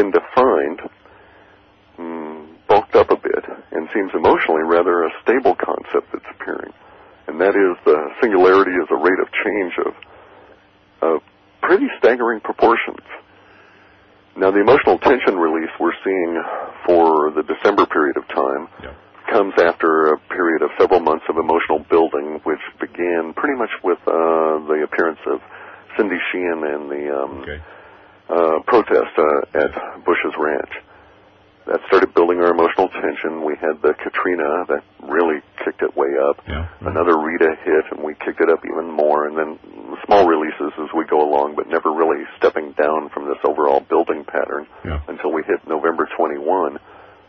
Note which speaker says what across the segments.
Speaker 1: been defined, bulked up a bit, and seems emotionally rather a stable concept that's appearing. And that is the singularity is a rate of change of pretty staggering proportions. Now, the emotional tension release we're seeing for the December period of time comes after a period of several months of emotional building, which began pretty much with the appearance of Cindy Sheehan and the protest at Bush's Ranch. That started building our emotional tension. We had the Katrina that really kicked it way up. Another Rita hit, and we kicked it up even more. And then small releases as we go along, but never really stepping down from this overall building pattern until we hit November 21.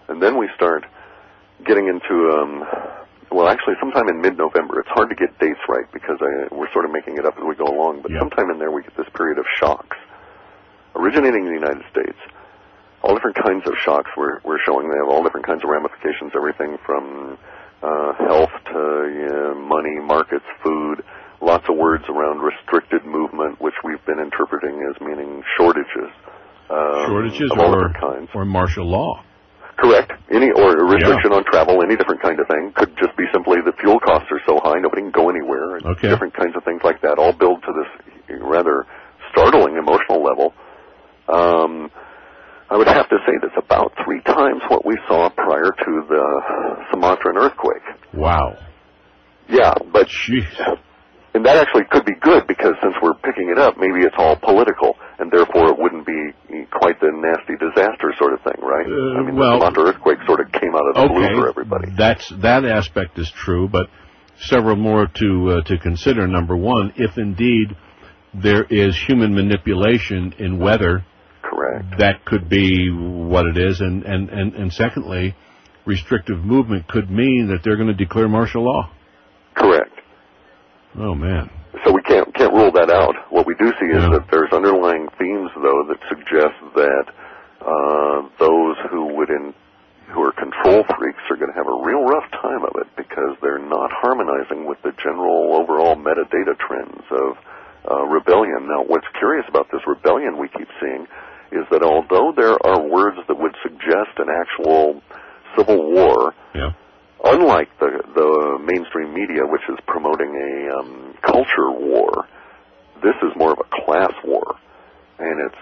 Speaker 1: And then we start getting into, well, actually sometime in mid-November. It's hard to get dates right because we're sort of making it up as we go along. But sometime in there we get this period of shocks originating in the United States. All different kinds of shocks we're showing. They have all different kinds of ramifications, everything from health to money, markets, food, lots of words around restricted movement, which we've been interpreting as meaning shortages.
Speaker 2: Shortages
Speaker 1: of all different kinds.
Speaker 2: Or martial law.
Speaker 1: Correct. Or a restriction on travel, any different kind of thing. Could just be simply the fuel costs are so high, nobody can go anywhere. And different kinds of things like that all build to this rather startling emotional level. I would have to say that's about 3 times what we saw prior to the Sumatran earthquake.
Speaker 2: Wow.
Speaker 1: Yeah, but
Speaker 2: jeez.
Speaker 1: And that actually could be good because since we're picking it up, maybe it's all political, and therefore it wouldn't be quite the nasty disaster sort of thing, right? I mean, the Sumatra earthquake sort of came out of the blue for everybody.
Speaker 2: That aspect is true, but several more to consider. Number one, if indeed there is human manipulation in weather,
Speaker 1: correct,
Speaker 2: that could be what it is, and secondly, restrictive movement could mean that they're going to declare martial law.
Speaker 1: Correct.
Speaker 2: Oh man.
Speaker 1: So we can't rule that out. What we do see is that there's underlying themes, though, that suggest that those who are control freaks are going to have a real rough time of it because they're not harmonizing with the general overall metadata trends of rebellion. Now, what's curious about this rebellion we keep seeing is that although there are words that would suggest an actual civil war, unlike the mainstream media, which is promoting a culture war, this is more of a class war, and it's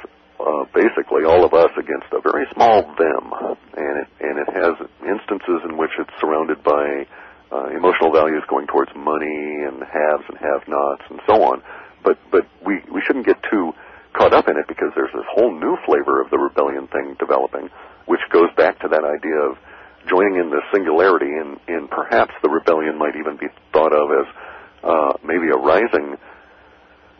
Speaker 1: basically all of us against a very small them, and it has instances in which it's surrounded by emotional values going towards money and haves and have-nots and so on. But we shouldn't get too caught up in it because there's this whole new flavor of the rebellion thing developing, which goes back to that idea of joining in the singularity, and perhaps the rebellion might even be thought of as maybe a rising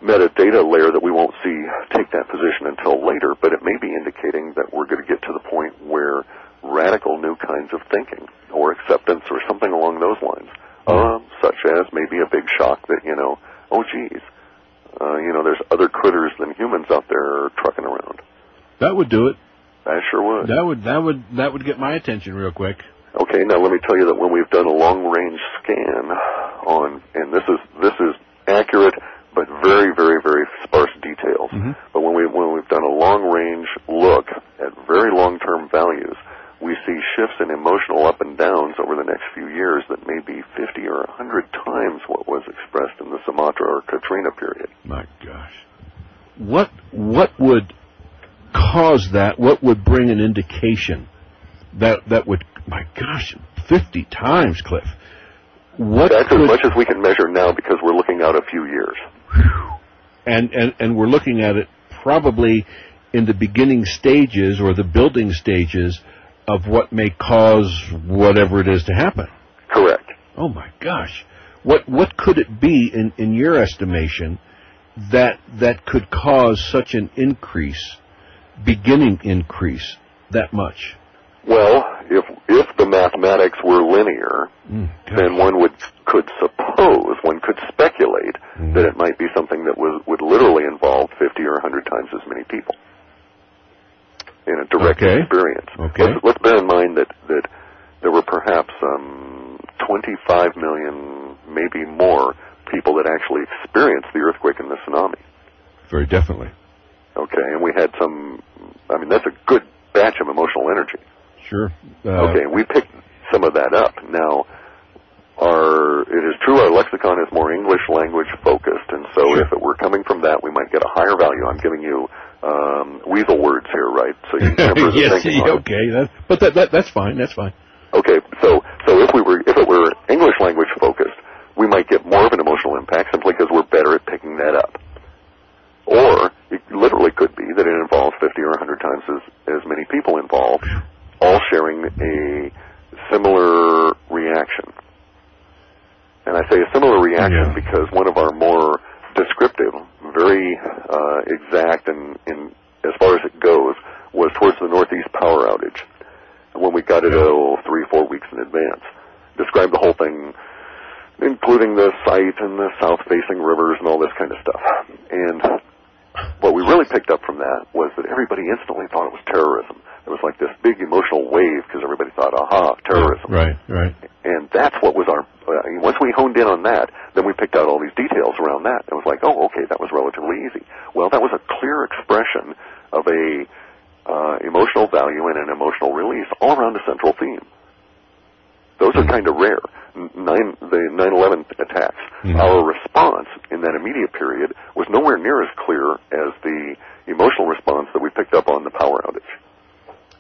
Speaker 1: metadata layer that we won't see take that position until later, but it may be indicating that we're going to get to the point where radical new kinds of thinking or acceptance or something along those lines, such as maybe a big shock that, oh geez, there's other critters than humans out there trucking around.
Speaker 2: That would do it.
Speaker 1: I sure would.
Speaker 2: That would get my attention real quick.
Speaker 1: Okay, now let me tell you that when we've done a long-range scan on, and this is accurate, but very, very, very sparse details. But when we've done a long-range look at very long-term values, we see shifts in emotional up and downs over the next few years that may be 50 or 100 times what was expressed in the Sumatra or Katrina period.
Speaker 2: My gosh. What would cause that? What would bring an indication that would, my gosh, 50 times, Cliff?
Speaker 1: That's as much as we can measure now because we're looking out a few years.
Speaker 2: And we're looking at it probably in the beginning stages or the building stages of what may cause whatever it is to happen.
Speaker 1: Correct.
Speaker 2: Oh my gosh. What could it be in your estimation that could cause such an beginning increase that much?
Speaker 1: Well, if the mathematics were linear, then one could speculate that it might be something that would literally involve 50 or 100 times as many people in a direct experience. Let's bear in mind that there were perhaps 25 million, maybe more, people that actually experienced the earthquake and the tsunami.
Speaker 2: Very definitely.
Speaker 1: Okay, and we had that's a good batch of emotional energy.
Speaker 2: Sure.
Speaker 1: Okay, we picked some of that up. Now, it is true our lexicon is more English language focused, and so
Speaker 2: sure.
Speaker 1: if it were coming from that, we might get a higher value. I'm giving you weasel words here, right? So you temper the
Speaker 2: yes,
Speaker 1: thinking.
Speaker 2: Okay, that's fine. That's fine.
Speaker 1: Okay, so if it were English language focused, we might get more of an emotional impact simply because we're better at picking that up. Or it literally could be that it involves 50 or 100 times as many people involved, all sharing a similar reaction. And I say a similar reaction because one of our more descriptive, very exact, and as far as it goes, was towards the Northeast power outage. When we got it 3-4 weeks in advance. Described the whole thing, including the site and the south-facing rivers and all this kind of stuff. And what we really picked up from that was that everybody instantly thought it was terrorism. It was like this big emotional wave because everybody thought, aha, terrorism.
Speaker 2: Right.
Speaker 1: And that's what was our, once we honed in on that, then we picked out all these details around that. It was like, oh, okay, that was relatively easy. Well, that was a clear expression of a emotional value and an emotional release all around a central theme. Those are kind of rare. The 9/11 attacks, our response in that immediate period was nowhere near as clear as the emotional response that we picked up on the power outage.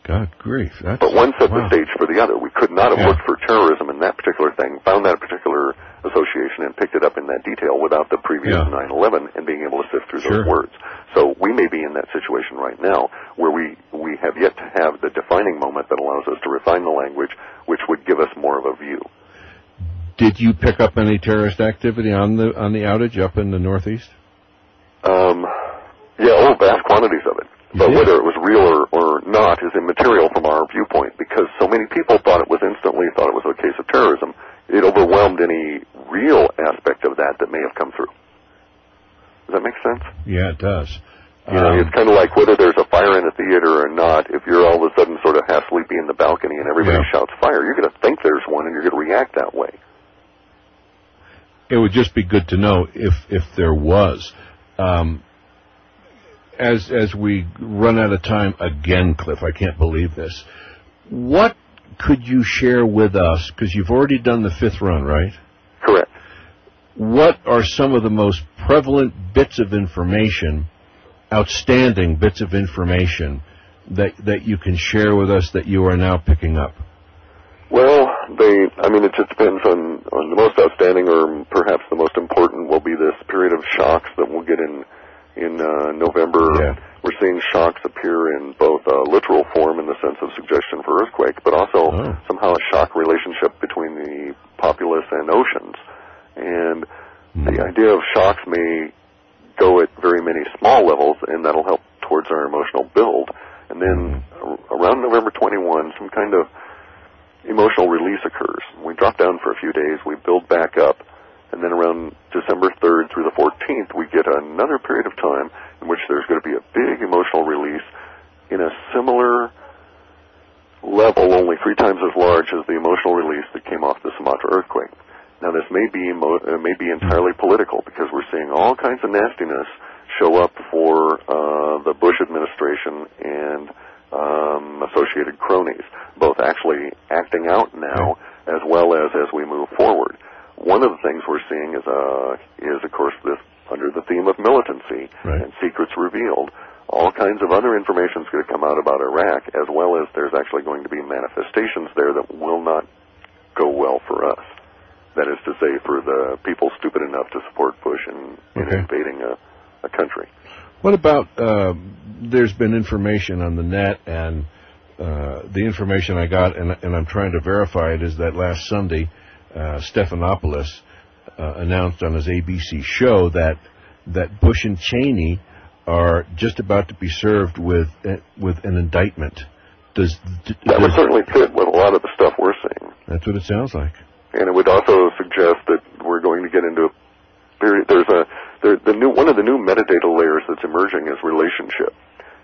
Speaker 2: God grief.
Speaker 1: But one set the stage for the other. We could not have looked for terrorism in that particular thing, found that particular association, and picked it up in that detail without the previous 9/11 and being able to sift through those words. So we may be in that situation right now where we have yet to have the defining moment that allows us to refine the language, which would give us more of a view.
Speaker 2: Did you pick up any terrorist activity on the outage up in the Northeast?
Speaker 1: Vast quantities of it. But whether it was real or not is immaterial from our viewpoint, because so many people thought it was a case of terrorism. It overwhelmed any real aspect of that may have come through. Does that make sense?
Speaker 2: Yeah, it does.
Speaker 1: It's kind of like whether there's a fire in a theater or not. If you're all of a sudden sort of half sleepy in the balcony and everybody shouts fire, you're going to think there's one and you're going to react that way.
Speaker 2: It would just be good to know if there was. As we run out of time again, Cliff, I can't believe this. What could you share with us, because you've already done the 5th run, right?
Speaker 1: Correct.
Speaker 2: What are some of the most prevalent bits of information, outstanding bits of information, that you can share with us that you are now picking up?
Speaker 1: Well, it just depends on the most outstanding, or perhaps the most important will be this period of shocks that we'll get in November.
Speaker 2: Yeah.
Speaker 1: We're seeing shocks appear in both literal form in the sense of suggestion for earthquake, but also somehow a shock relationship between the populace and oceans. And the idea of shocks may go at very many small levels, and that'll help towards our emotional build. And then around November 21, some kind of emotional release occurs. We drop down for a few days, we build back up, and then around December 3rd through the 14th, we get another period of time in which there's going to be a big emotional release in a similar level, only 3 times as large as the emotional release that came off the Sumatra earthquake. Now, this may be entirely political, because we're seeing all kinds of nastiness show up for the Bush administration and associated cronies, both actually acting out now as well as we move forward. One of the things we're seeing is of course, this under the theme of militancy and secrets revealed. All kinds of other information is going to come out about Iraq, as well as there's actually going to be manifestations there that will not go well for us. That is to say, for the people stupid enough to support Bush in invading a country.
Speaker 2: What about, there's been information on the net, and the information I got, and I'm trying to verify it, is that last Sunday, Stephanopoulos announced on his ABC show that Bush and Cheney are just about to be served with an indictment. That
Speaker 1: would certainly fit with a lot of the stuff we're seeing.
Speaker 2: That's what it sounds like.
Speaker 1: And it would also suggest that we're going to get into a period. One of the new metadata layers that's emerging is relationship,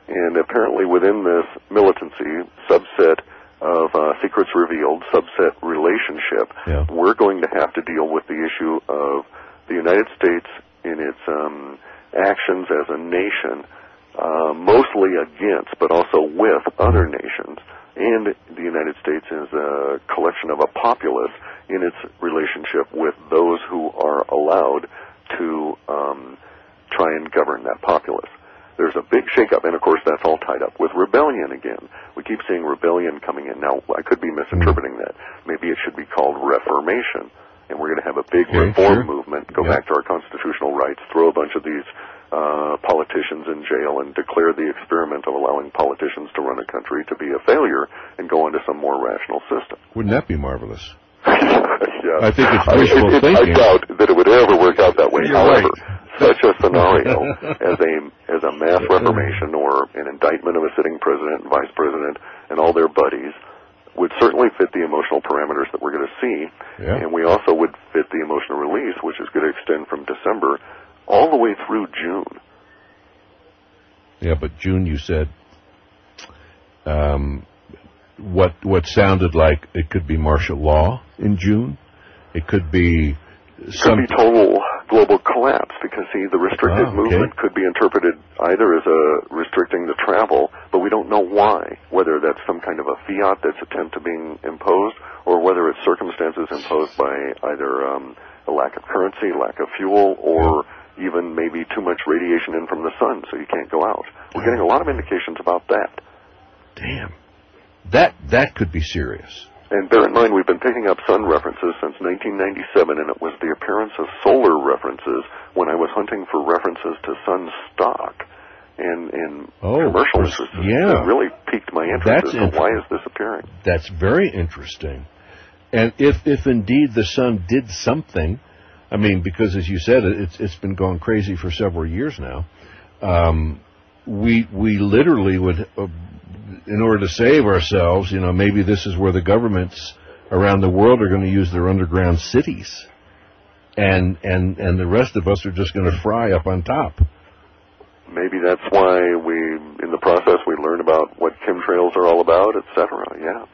Speaker 1: and apparently within this militancy subset of secrets revealed, subset relationship, we're going to have to deal with the issue of the United States in its actions as a nation mostly against, but also with other nations. And the United States is a collection of a populace in its relationship with those who are allowed to try and govern that populace. There's a big shakeup, and of course that's all tied up with rebellion again. We keep seeing rebellion coming in. Now, I could be misinterpreting that. Maybe it should be called reformation, and we're going to have a big reform movement, go back to our constitutional rights, throw a bunch of these politicians in jail, and declare the experiment of allowing politicians to run a country to be a failure and go into some more rational system.
Speaker 2: Wouldn't that be marvelous?
Speaker 1: Yeah.
Speaker 2: I think it's wishful thinking.
Speaker 1: I doubt that it would ever work out that way.
Speaker 2: You're
Speaker 1: However,
Speaker 2: right.
Speaker 1: such a scenario as a mass reformation or an indictment of a sitting president and vice president and all their buddies would certainly fit the emotional parameters that we're going to see, and we also would fit the emotional release, which is going to extend from December all the way through June.
Speaker 2: Yeah, but June, you said, what sounded like it could be martial law in June. It could be
Speaker 1: total global collapse, because, see, the restricted movement could be interpreted either as restricting the travel, but we don't know why, whether that's some kind of a fiat that's attempt to being imposed, or whether it's circumstances imposed by either a lack of currency, lack of fuel, or even maybe too much radiation in from the sun, so you can't go out. We're getting a lot of indications about that.
Speaker 2: Damn. That could be serious.
Speaker 1: And bear in mind, we've been picking up sun references since 1997, and it was the appearance of solar references when I was hunting for references to sun stock and commercial interests. It really piqued my interest as to why is this appearing. That's
Speaker 2: very interesting. And if indeed the sun did something, I mean, because as you said, it's been going crazy for several years now, we literally would... in order to save ourselves, maybe this is where the governments around the world are going to use their underground cities, and the rest of us are just going to fry up on top.
Speaker 1: Maybe that's why in the process, we learn about what chemtrails are all about, etc. Yeah,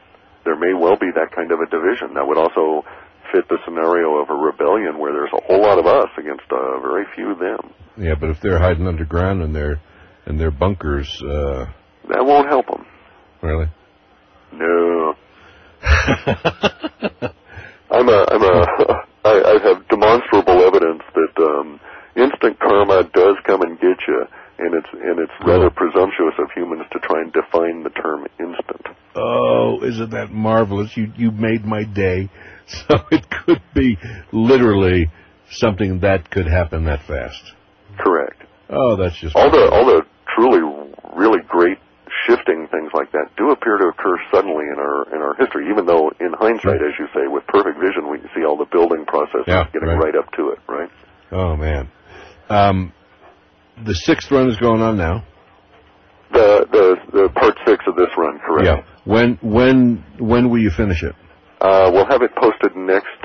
Speaker 1: there may well be that kind of a division. That would also fit the scenario of a rebellion where there's a whole lot of us against very few them.
Speaker 2: Yeah, but if they're hiding underground in their bunkers,
Speaker 1: that won't help them.
Speaker 2: Really?
Speaker 1: No. I have demonstrable evidence that instant karma does come and get you, and it's rather presumptuous of humans to try and define the term instant.
Speaker 2: Oh, isn't that marvelous? You made my day. So it could be literally something that could happen that fast.
Speaker 1: Correct.
Speaker 2: Oh, that's just
Speaker 1: all the truly really great shifting things like that do appear to occur suddenly in our history, even though in hindsight, as you say, with perfect vision, we can see all the building processes getting right up to it, right?
Speaker 2: Oh, man. The sixth run is going on now.
Speaker 1: The part 6 of this run, correct.
Speaker 2: Yeah. When will you finish it?
Speaker 1: We'll have it posted next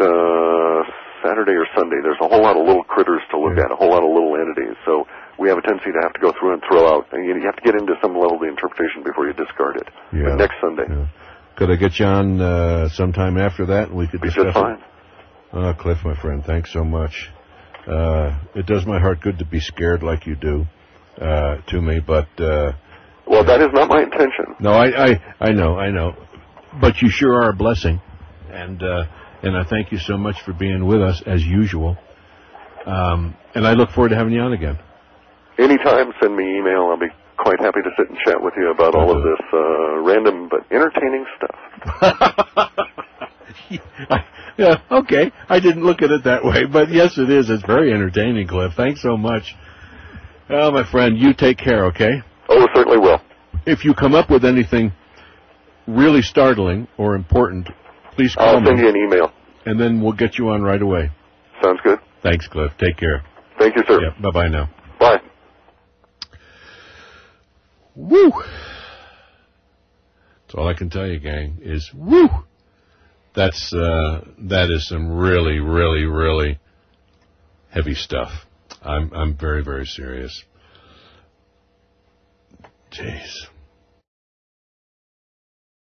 Speaker 1: Saturday or Sunday. There's a whole lot of little critters to look at, a whole lot of little entities, so we have a tendency to have to go through and throw out. And you have to get into some level of the interpretation before you discard it.
Speaker 2: Yeah.
Speaker 1: But next Sunday. Yeah.
Speaker 2: Could I get you on sometime after that, and we could discuss
Speaker 1: fine.
Speaker 2: it? Cliff, my friend, thanks so much. It does my heart good to be scared like you do to me, but...
Speaker 1: well, that is not my intention.
Speaker 2: No, I know. But you sure are a blessing, and I thank you so much for being with us, as usual. And I look forward to having you on again.
Speaker 1: Anytime, send me email. I'll be quite happy to sit and chat with you about all of this random but entertaining stuff.
Speaker 2: Yeah, okay. I didn't look at it that way, but yes, it is. It's very entertaining, Cliff. Thanks so much. Oh, my friend, you take care, okay?
Speaker 1: Oh, certainly will.
Speaker 2: If you come up with anything really startling or important, please call me.
Speaker 1: I'll send you an email.
Speaker 2: And then we'll get you on right away.
Speaker 1: Sounds good.
Speaker 2: Thanks, Cliff. Take care.
Speaker 1: Thank you, sir.
Speaker 2: Yeah, bye-bye now.
Speaker 1: Bye.
Speaker 2: Woo! That's all I can tell you, gang, is woo! That is some really, really, really heavy stuff. I'm very, very serious. Jeez.